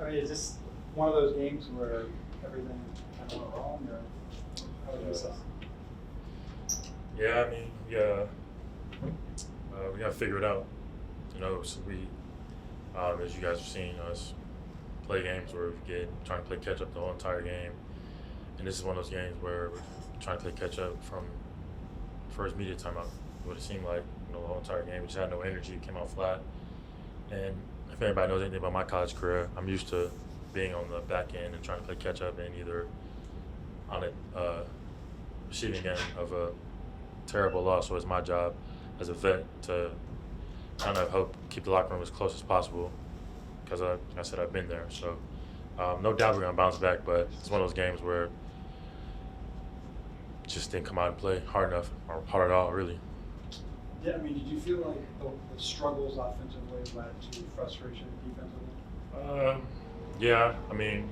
I mean, is this one of those games where everything kind of went wrong, or how would you assess it? Yeah, I mean, yeah, we got to figure it out. So as you guys have seen us play games where we trying to play catch up the whole entire game, and this is one of those games where we're trying to play catch up from first media timeout. What it seemed like, the whole entire game, we just had no energy, came out flat. And if anybody knows anything about my college career, I'm used to being on the back end and trying to play catch up, and either on the receiving end of a terrible loss. So it's my job as a vet to kind of help keep the locker room as close as possible, because like I said, I've been there. So no doubt we're going to bounce back, but it's one of those games where just didn't come out and play hard enough, or hard at all, really. Yeah, I mean, did you feel like the struggles offensively led to frustration defensively? Yeah, I mean,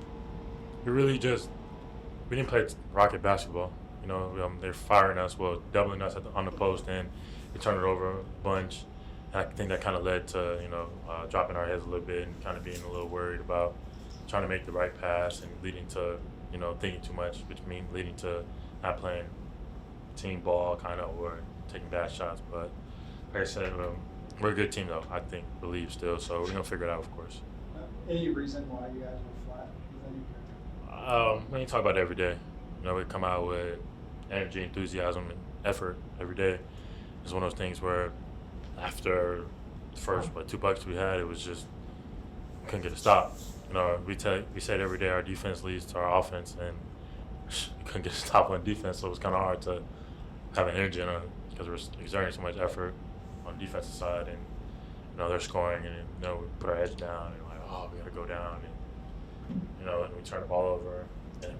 we didn't play rocket basketball. They're firing us, doubling us on the post, and we turned it over a bunch. And I think that kind of led to, dropping our heads a little bit and kind of being a little worried about trying to make the right pass, and leading to, thinking too much, which means leading to not playing team ball kind of, or taking bad shots. But like I said, we're a good team though, believe still. So we're going to figure it out, of course. Any reason why you guys were flat? We can talk about it every day. We come out with energy, enthusiasm, and effort every day. It's one of those things where after the first 2 buckets we had, it was just couldn't get a stop. We said every day our defense leads to our offense, and we couldn't get a stop on defense, so it was kind of hard to have an energy on it, because we're exerting so much effort on the defensive side, and they're scoring, and we put our heads down, and we're like, oh, we got to go down, and and we turn the ball over, and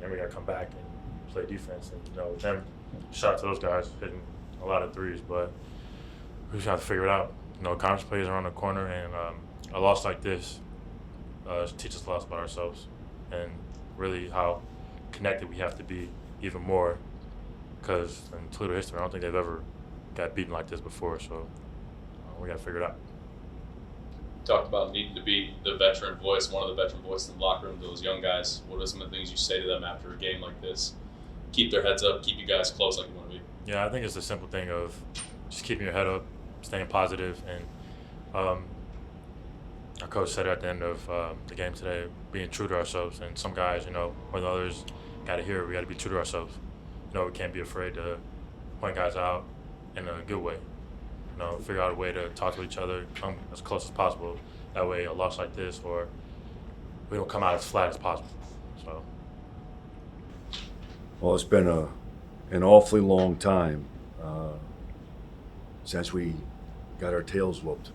then we got to come back and play defense, and them shout out to those guys hitting a lot of threes, but we just have to figure it out. Conference plays around the corner, and a loss like this teaches us a lot about ourselves, and really how connected we have to be even more, because in Toledo history, I don't think they've ever got beaten like this before, so we got to figure it out. Talked about needing to be the veteran voice, one of the veteran voices in the locker room to those young guys. What are some of the things you say to them after a game like this? Keep their heads up, keep you guys close like you want to be. Yeah, I think it's a simple thing of just keeping your head up, staying positive, and our coach said at the end of the game today, being true to ourselves. And some guys, more than others, got to hear it. We got to be true to ourselves. We can't be afraid to point guys out in a good way. Figure out a way to talk to each other, come as close as possible. That way, a loss like this, or we don't come out as flat as possible. So. Well, it's been an awfully long time since we got our tails whooped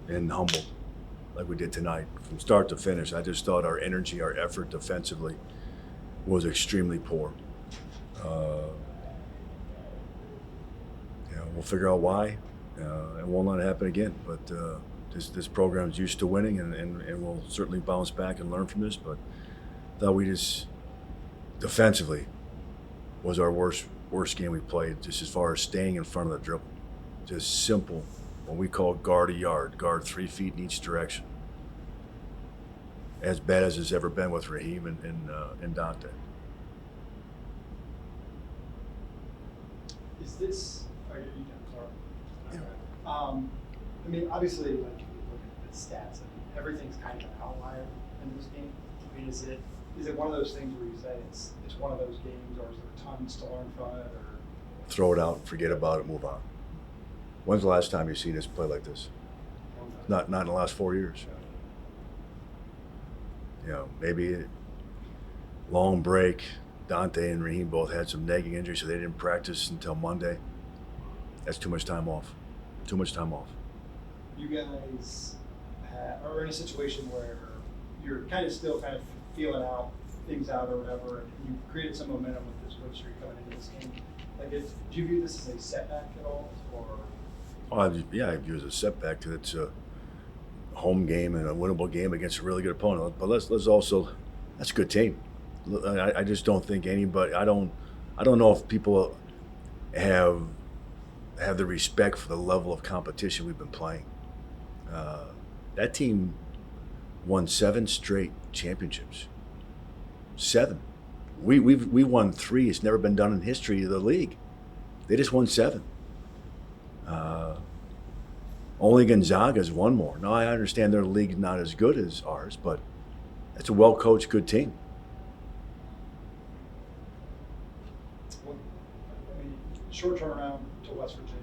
and humbled like we did tonight. From start to finish, I just thought our energy, our effort defensively was extremely poor. We'll figure out why, and won't let it happen again. But this program's used to winning, and we'll certainly bounce back and learn from this. But I thought we just defensively was our worst game we played, just as far as staying in front of the dribble. Just simple, what we call guard a yard, guard 3 feet in each direction. As bad as it's ever been with Raheem and Dante. Is this? Are you done? Sorry. Yeah. I mean, obviously, like if you look at the stats, everything's kind of an outlier in this game. I mean, is it one of those things where you say it's one of those games, or is there tons to learn from it, or throw it out, forget about it, move on? When's the last time you've seen us play like this? Not in the last 4 years. Maybe long break. Dante and Raheem both had some nagging injuries, so they didn't practice until Monday. That's too much time off. Too much time off. You guys are in a situation where you're kind of still feeling things out or whatever, and you created some momentum with this win streak coming into this game. Like, do you view this as a setback at all, or? I view it as a setback. That it's a home game and a winnable game against a really good opponent. But let's also, that's a good team. I just don't think anybody. I don't know if people have the respect for the level of competition we've been playing. That team won 7 straight championships. 7. We won 3. It's never been done in history of the league. They just won 7. Only Gonzaga's won more. Now I understand their league's not as good as ours, but it's a well-coached, good team. Well, I mean, short turnaround to West Virginia.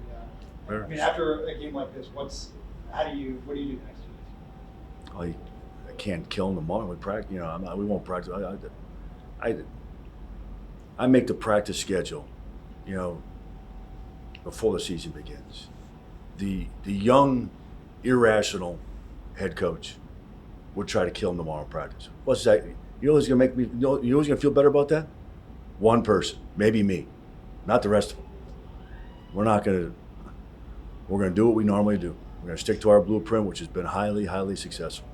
Sure. I mean, after a game like this, what do you do next? I can't kill them tomorrow. We practice. We won't practice. I make the practice schedule, before the season begins. The young, irrational head coach would try to kill him tomorrow in practice. What's that? You know who's gonna make me? You know who's gonna feel better about that? One person, maybe me, not the rest of them. We're gonna do what we normally do. We're gonna stick to our blueprint, which has been highly, highly successful.